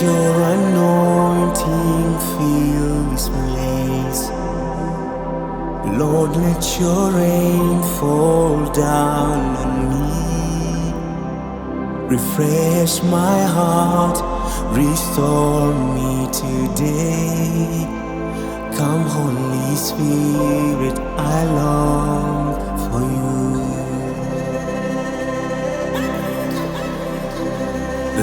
your anointing fill this place. Lord, let your rain fall down on me. Refresh my heart, restore me today. Come, Holy Spirit, I long for you.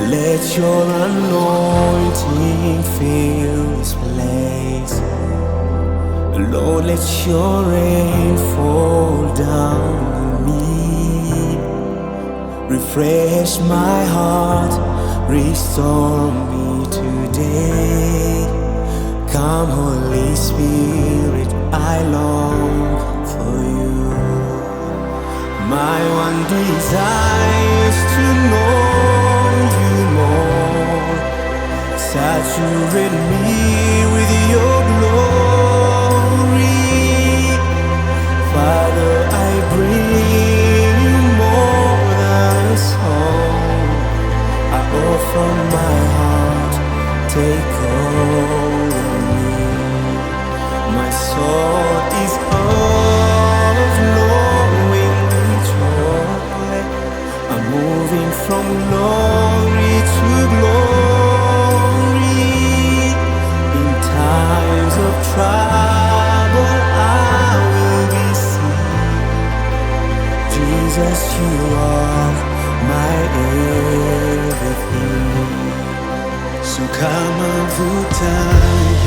Let your anointing fill this place. Lord, let your rain fall down on me. Refresh my heart, restore me today. Come, Holy Spirit, I long for you. My one desire is to know you more. Saturate me with your glory. Father, I bring you more than a song. I offer my heart, take hold of me. My soul is overflowing with joy. I'm moving from glory to glory. In times of trouble, I will be saved. Jesus, you are my everything. So come and vuta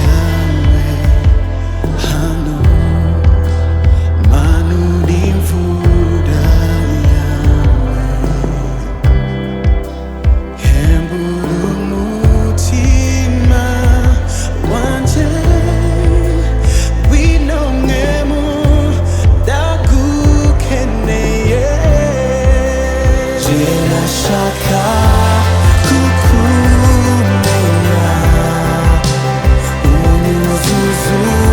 Yahweh, Hano, Manu dimfuda Yahweh, Hemburu mutima wanje, winongemu dakukeneye, jena shaka kukumenya,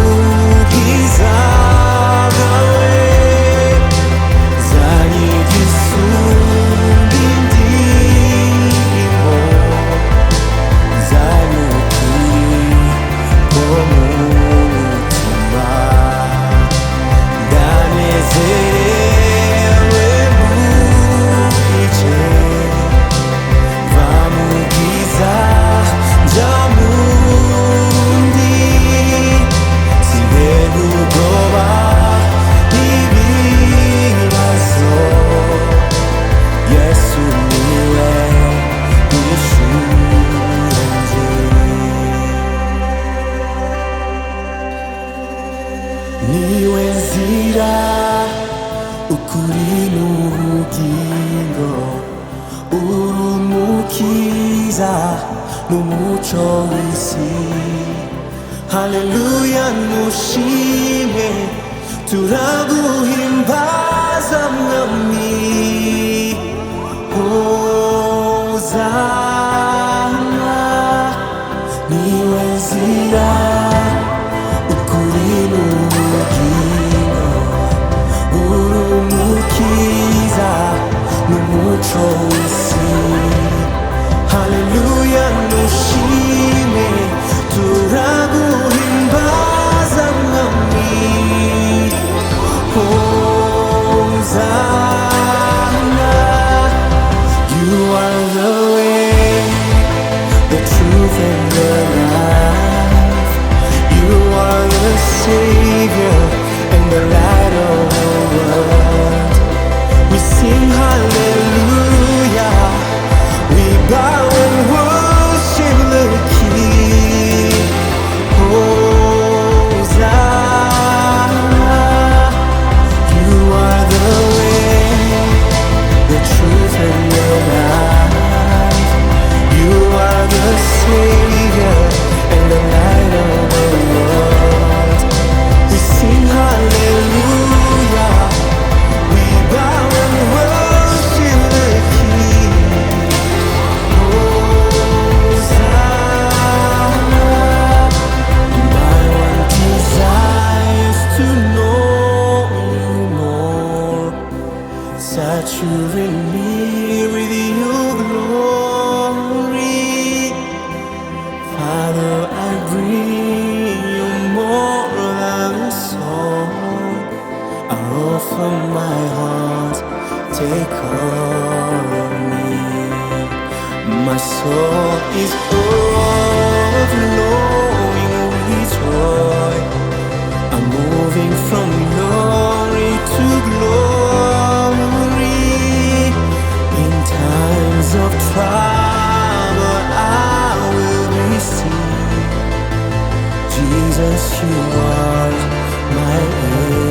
unyuzuzukiza gawe, zanyigisumbindimo, zanyukuri komumutima, ndanezerewe mubice, vamugiza njamundi, sibenugoba ibibazo, Yesu niwe ishuranje. Niwe nzira, ukuri n'ubugingo, urumukiza n'umuco w'isi. Haleluya, nushime, turaguhimbaza mwami. Hozana, niwe nzira, ukuri n'ubugingo, urumukiza n'umuco w'isi. Haleluya, nushime, turaguhimbaza mwami. Hozana, you are the way, the truth and the life. You are the Savior and the light of the world. We sing hallelujah, we bow and worship. Jesus, you are my